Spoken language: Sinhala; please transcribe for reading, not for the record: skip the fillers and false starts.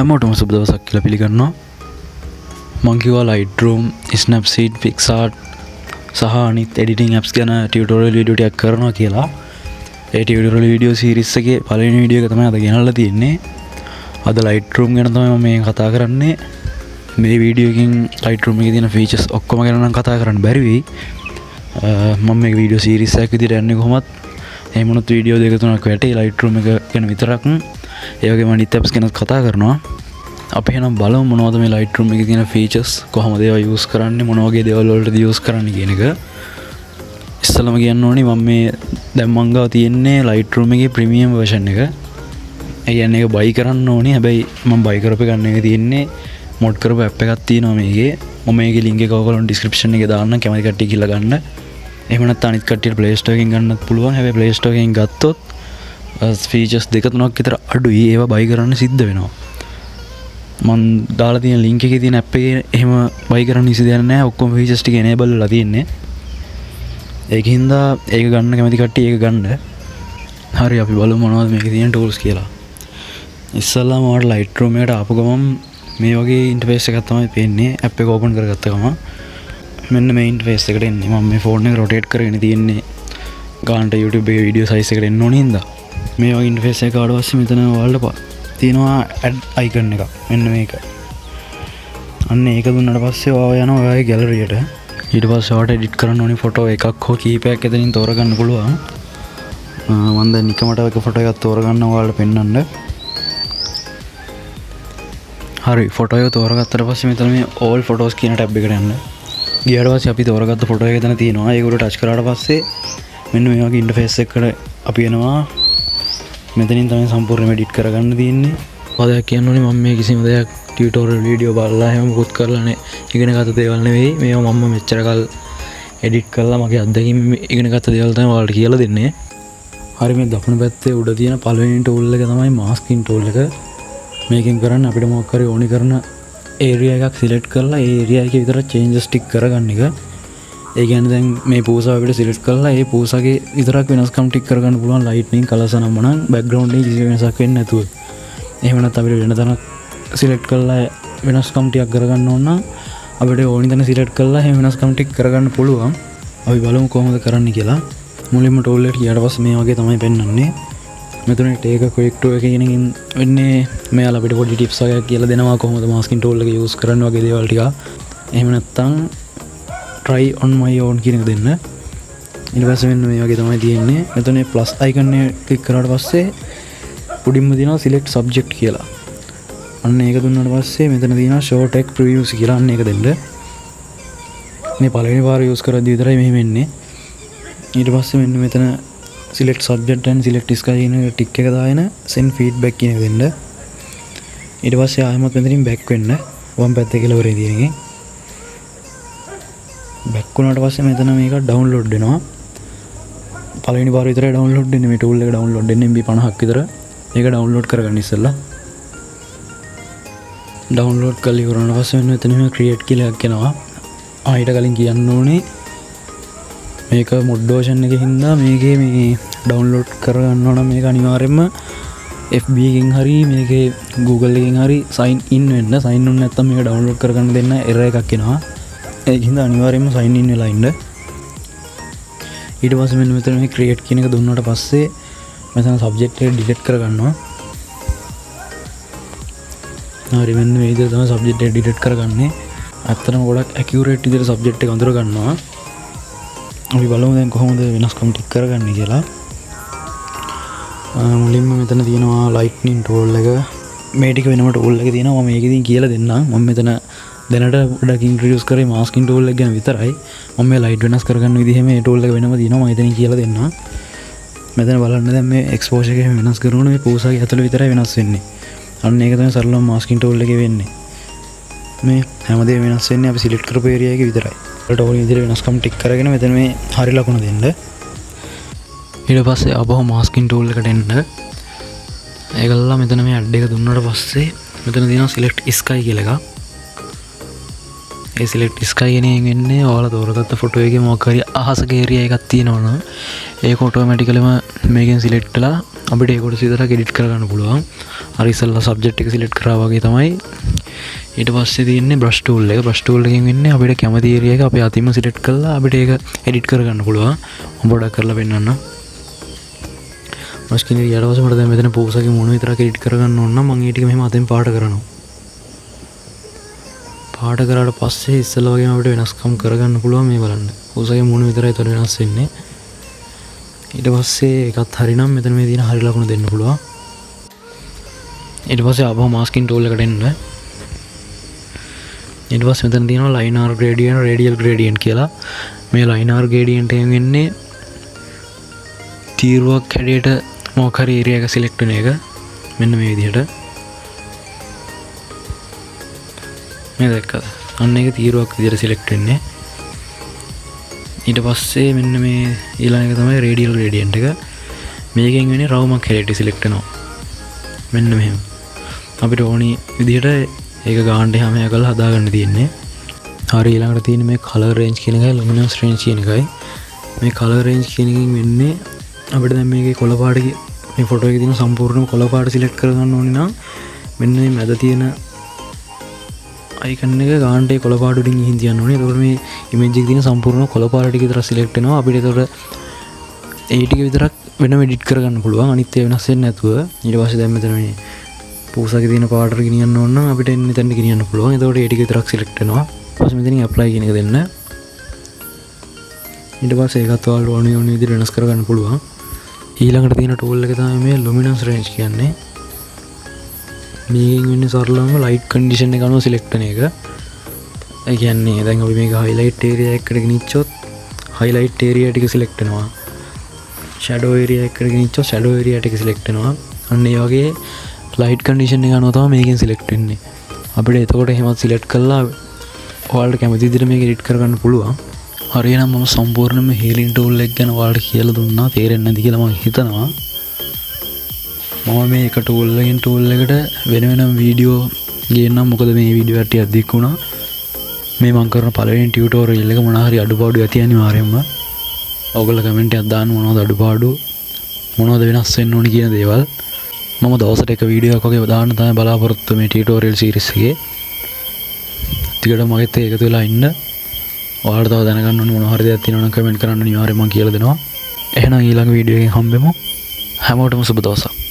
හැමෝටම සුබ දවසක් කියලා පිළිගන්නවා. මම කිව්වා Lightroom, Snapseed, PixArt සහ අනිත් editing apps ගැන tutorial video ටිකක් කරනවා කියලා. ඒ tutorial video series එකේ පළවෙනි video එක තමයි අද ගෙනල්ලා තියෙන්නේ. අද Lightroom ගැන තමයි මම මේ කතා කරන්නේ. මේ video එකෙන් Lightroom එකේ තියෙන features ඔක්කොම ගැන නම් කතා කරන්න බැරි වෙයි. මම මේ video series එකක් විදිහට යන්නේ කොහොමත් එහෙම වුණොත් video දෙක තුනක් වැටේ Lightroom එක ගැන විතරක්. ඒ වගේම අනිත් apps ගැන කතා කරනවා. අපි එහෙනම් බලමු මොනවද මේ Lightroom එකේ තියෙන features, කොහොමද ඒවා use කරන්නේ, මොන වගේ දේවල් වලටද use කරන්නේ කියන එක. ඉස්සෙල්ලාම කියන්න ඕනේ මම මේ දැන් මං ගාව තියෙන්නේ Lightroom එකේ premium version එක. ඒ කියන්නේ ඒක buy කරන්න ඕනේ. හැබැයි මම buy කරපු එක නෙවෙයි තියෙන්නේ. mod කරපු app එකක් තියෙනවා මේකේ. මම මේකේ link එක ඔයගොල්ලෝ description එකේ දාන්න, කැමති කට්ටිය කියලා ගන්න. එහෙම නැත්නම් අනිත් කට්ටියට Play Store එකෙන් ගන්නත් පුළුවන්. හැබැයි Play Store එකෙන් ගත්තොත් features දෙක තුනක් විතර අඩුයි. ඒවා buy කරන්න සිද්ධ වෙනවා. මම දාලා තියෙන link එකේ තියෙන app එකේ එහෙම buy කරන්න ඉසි දෙයක් නැහැ. ඔක්කොම features ටික enable වෙලා තියෙන්නේ. ඒකින්ද ඒක ගන්න කැමති කට්ටිය ඒක ගන්න. හරි අපි බලමු මොනවද මේකේ තියෙන tools කියලා. ඉස්සල්ලාම ඔයාලට Lightroom එකට ආපු ගමන් මේ වගේ interface එකක් තමයි පේන්නේ. app එක open කරගත්ත ගමන් මෙන්න මේ interface එකට එන්නේ. මම මේ phone එක rotate කරගෙන තියෙන්නේ ගානට YouTube එකේ video size එකට එන්න ඕනේ හින්දා. මේ වගේ interface එක ආවට පස්සේ මෙතන ඔයාලට තියෙනවා add icon එකක්. මෙන්න මේක. අන්න ඒක දුන්නාට පස්සේ ඔයා යනවා ඔයාගේ gallery එකට. ඊට පස්සේ ඔයාලට edit කරන්න ඕනේ photo එකක් හෝ කීපයක් එතනින් තෝරගන්න පුළුවන්. මම දැන් නිකමට එක photo එකක් තෝරගන්න ඔයාලට පෙන්නන්න. හරි photo එක තෝරගත්තට පස්සේ මෙතන මේ all photos කියන tab එකට යන්න. ගියාට පස්සේ අපි තෝරගත්ත photo එක එතන තියෙනවා. ඒක උඩ touch කරාට පස්සේ මෙන්න මේ වගේ interface එකකට අපි එනවා. මෙතනින් තමයි සම්පූර්ණයෙන්ම edit කරගන්න තියෙන්නේ. ඔයාලට කියන්න ඕනේ මම මේ කිසිම දෙයක් tutorial video බලලා එහෙම මුකුත් කරලා නේ ඉගෙන ගත්ත දේවල් නෙවෙයි. මේවා මම මෙච්චර කල් edit කරලා මගේ අත්දැකීම් ඉගෙන ගත්ත දේවල් තමයි ඔයාලට කියලා දෙන්නේ. හරි මේ දකුණු පැත්තේ උඩ තියෙන පළවෙනි tool එක තමයි masking tool එක. මේකෙන් කරන්න අපිට මොකක් හරි ඕනි කරන area එකක් select කරලා ඒ area එකේ විතර changes ටික කරගන්න එක. ඒ කියන්නේ දැන් මේ පූසාව අපිට select කරලා ඒ පූසාවේ විතරක් වෙනස්කම් ටික කරගන්න පුළුවන්. lightning colors නම් නම් background එකේ කිසි වෙනසක් වෙන්නේ නැතුව. එහෙම නැත්නම් අපිට වෙන තැනක් select කරලා වෙනස්කම් ටිකක් කරගන්න ඕන නම් අපිට ඕනි තැන select කරලා එහෙම වෙනස්කම් ටික කරගන්න පුළුවන්. අපි බලමු කොහොමද කරන්න කියලා. මුලින්ම tool එකට ගියාට පස්සේ මේ වගේ තමයි පෙන්වන්නේ. මෙතන take a quick tour එකකින් වෙන්නේ මෙයාලා අපිට පොඩි tips වගේක් කියලා දෙනවා කොහොමද masking tool එක use කරන්න වගේ දේවල් ටික. එහෙම නැත්නම් try on my own කියන එක දෙන්න. ඊට පස්සේ මෙන්න මේ වගේ තමයි තියෙන්නේ. මෙතන plus icon එක click කරාට පස්සේ උඩින්ම තියෙනවා select subject කියලා. අන්න ඒක දුන්නාට පස්සේ මෙතන තියෙනවා show text previews කියලා. අන්න ඒක දෙන්න. මේ පළවෙනි පාර use කරද්දී විතරයි මෙහෙම එන්නේ. ඊට පස්සේ මෙන්න මෙතන select subject and select sky කියන ටික් එක දාගෙන send feedback කියන එක දෙන්න. ඊට පස්සේ ආයෙමත් මෙතනින් back වෙන්න. වම් පැත්තේ කියලා වරේ තියෙන එකේ back වුණාට පස්සේ මෙතන මේක download වෙනවා. පළවෙනි පාර විතරයි download වෙන්නේ. මේ tool එක download වෙන්නේ MB 50ක් විතර. ඒක download කරගන්න ඉස්සෙල්ලා. download කරලා ඉවරනට පස්සේ මෙන්න මෙතන මේ create කියලා එකක් එනවා. ඊට කලින් කියන්න ඕනේ මේක mod version එකේ හින්දා මේකේ මේ download කරගන්න ඕන මේක අනිවාර්යයෙන්ම FB එකෙන් හරි මේකේ Google එකෙන් හරි sign in වෙන්න. sign in නැත්නම් මේක download කරගන්න දෙන්න error එකක් එනවා. ඒකින්ද අනිවාර්යයෙන්ම sign in වෙලා ඉන්න. ඊට පස්සේ මෙන්න මෙතන මේ create කියන එක දුන්නාට පස්සේ මෙතන subject එක delete කරගන්නවා. හරි මෙන්න මේ විදිහට තමයි subject එක delete කරගන්නේ. ඇත්තටම ගොඩක් accurate විදිහට subject එක අඳුර ගන්නවා. අපි බලමු දැන් කොහොමද වෙනස්කම් ටික කරගන්නේ කියලා. මුලින්ම මෙතන තියෙනවා lightning tool එක. මේ ටික වෙනම tool එක තියෙනවා. මම මේකෙදී කියලා දෙන්නම්. මම මෙතන දැනට පොඩ්ඩක් introduce කරේ masking tool එක ගැන විතරයි. මම මේ light වෙනස් කරගන්න විදිහ මේ tool එක වෙනම තියෙනවා. මම එතනින් කියලා දෙන්නම්. මෙතන බලන්න දැන් මේ exposure එක වෙනස් කරනකොට මේ පූසාවේ ඇතුළේ විතරයි වෙනස් වෙන්නේ. අන්න ඒක තමයි සරලම masking tool එකේ වෙන්නේ. මේ හැමදේම වෙනස් වෙන්නේ අපි select කරපු area එකේ විතරයි. ඒකට ඕන විදිහට වෙනස්කම් ටික කරගෙන මෙතන මේ හරි ලකුණ දෙන්න. ඊට පස්සේ ආපහු masking tool එකට එන්න. ඒකල්ලා මෙතන මේ add එක දුන්නාට පස්සේ මෙතන තියෙනවා select sky කියලා එකක්. ඒ සිලෙක්ට් ස්කයි කියන එකෙන් එන්නේ ඔයාලා තෝරගත්ත ෆොටෝ එකේ මොකක් හරි අහසක ඒරියා එකක් තියෙනවනම් ඒක ඔටෝමැටිකලිම මේකෙන් සිලෙක්ට් වෙලා අපිට ඒක කොටස විතරක් එඩිට් කරගන්න පුළුවන්. අර ඉස්සෙල්ලා සබ්ජෙක්ට් එක සිලෙක්ට් කරා වගේ තමයි. ඊට පස්සේ තියෙන්නේ බ්‍රෂ් ටූල් එක. බ්‍රෂ් ටූල් එකෙන් වෙන්නේ අපිට කැමති ඒරියා එක අපි අතින්ම සිලෙක්ට් කරලා අපිට ඒක එඩිට් කරගන්න පුළුවන්. මම පොඩ්ඩක් කරලා පෙන්නන්නම්. බ්‍රෂ් කියන ඊට පස්සේ මට දැන් මෙතන පෝසගේ මුණ විතරක් එඩිට් කරගන්න ඕන නම් මම ඒ ටික මෙහෙම අතින් පාට කරනවා. පාට කරාට පස්සේ ඉස්සෙල්ලා වගේම අපිට වෙනස්කම් කරගන්න පුළුවන් මේ බලන්න. පෝසගේ මුණ විතරයි ඒතර වෙනස් වෙන්නේ. ඊට පස්සේ එකත් හරිනම් මෙතන මේ තියෙන හරි ලකුණ දෙන්න පුළුවන්. ඊට පස්සේ ආපහු මාස්කින් ටූල් එකට එන්න. ඊට පස්සේ මෙතන තියෙනවා ලයිනර් ග්‍රේඩියන්ට් රේඩියල් ග්‍රේඩියන්ට් කියලා. මේ ලයිනර් ග්‍රේඩියන්ට් එකෙන් වෙන්නේ තීරුවක් හැඩයට මොකක් හරි ඒරියා එක සිලෙක්ට් වෙන එක. මෙන්න මේ විදිහට. මේ දැක්කද? අන්න ඒක තීරුවක් විදිහට සිලෙක්ට් වෙන්නේ. ඊට පස්සේ මෙන්න මේ ඊළඟ එක තමයි රේඩියල් ග්‍රේඩියන්ට් එක. මේකෙන් වෙන්නේ රවුමක් හැඩයට සිලෙක්ට් වෙනවා. මෙන්න මෙහෙම. අපිට ඕනි විදිහට ඒක ගානට හැම එකලා හදාගන්න තියෙන්නේ. හරි ඊළඟට තියෙන්නේ මේ කලර් රේන්ජ් කියන එකයි ලුමිනස් රේන්ජ් කියන එකයි. මේ කලර් රේන්ජ් කියන එකෙන් වෙන්නේ අපිට දැන් මේකේ කොළ පාට මේ ෆොටෝ එකේ තියෙන සම්පූර්ණ කොළ පාට සිලෙක්ට් කරගන්න ඕනේ නම් මෙන්න මේ මැද තියෙන අයිකන් එක ගානට ඒ කොළ පාට උඩින් ගිහින් තියන්න ඕනේ. එතකොට මේ ඉමේජ් එකේ තියෙන සම්පූර්ණ කොළ පාට ටික විතර සිලෙක්ට් වෙනවා. අපිට එතකොට ඒ ටික විතරක් වෙනම එඩිට් කරගන්න පුළුවන්. අනිත් ඒවා වෙනස් වෙන්නේ නැතුව. ඊට පස්සේ දැන් මෙතන මේ පූසාවේ තියෙන පාටට ගෙනියන්න ඕන නම් අපිට එන්න එතනට ගෙනියන්න පුළුවන්. එතකොට ඒ ටික විතරක් සිලෙක්ට් වෙනවා. ඊට පස්සේ මෙතනින් apply කියන එක දෙන්න. ඊට පස්සේ ඒකත් ඔයාලට ඕන විදිහට වෙනස් කරගන්න පුළුවන්. ඊළඟට තියෙන ටූල් එක තමයි මේ ලුමිනස් රේන්ජ් කියන්නේ. මේකෙන් වෙන්නේ සරලවම ලයිට් කන්ඩිෂන් එක අනුව සිලෙක්ට් වෙන එක. ඒ කියන්නේ දැන් අපි මේක highlight area එකකට ගෙනිච්චොත් highlight area ටික සිලෙක්ට් වෙනවා. shadow area එකකට ගෙනිච්චොත් shadow area ටික සිලෙක්ට් වෙනවා. අන්න ඒ වගේ ලයිට් කන්ඩිෂන් එක අනුව තමයි මේකෙන් සිලෙක්ට් වෙන්නේ. අපිට එතකොට එහෙමත් සිලෙක්ට් කරලා ඔයාලට කැමති විදිහට මේක එඩිට් කරගන්න පුළුවන්. හරියනම් මම සම්පූර්ණයෙන්ම හීලින් ටූල් එක ගැන ඔයාලට කියලා දුන්නා. තේරෙන්නේ නැති කියලා මම හිතනවා. මම මේ එක ටූල් එකෙන් ටූල් එකට වෙන වෙනම වීඩියෝ ගේන්නම්. මොකද මේ වීඩියෝ එක ටිකක් දික් වුණා. මේ මම කරන පළවෙනි ටියුටෝරියල් එක මොනවා හරි අඩුපාඩු ඇති අනිවාර්යයෙන්ම. ඔයගොල්ලෝ කමෙන්ට් එකක් දාන්න මොනවද අඩුපාඩු මොනවද වෙනස් වෙන්න ඕනි කියන දේවල්. මම දවසට එක වීඩියෝ එකක් වගේ දාන්න තමයි බලාපොරොත්තු මේ ටියුටෝරියල් සීරීස් එකේ. ටිකට මගෙත් එකතු වෙලා ඉන්න. ඔයාලට තව දැනගන්න ඕන මොනවා හරි දෙයක් තියෙනවා නම් කමෙන්ට් කරන්න අනිවාර්යයෙන් මම කියලා දෙනවා. එහෙනම් ඊළඟ වීඩියෝ එකෙන් හම්බෙමු. හැමෝටම සුබ දවසක්.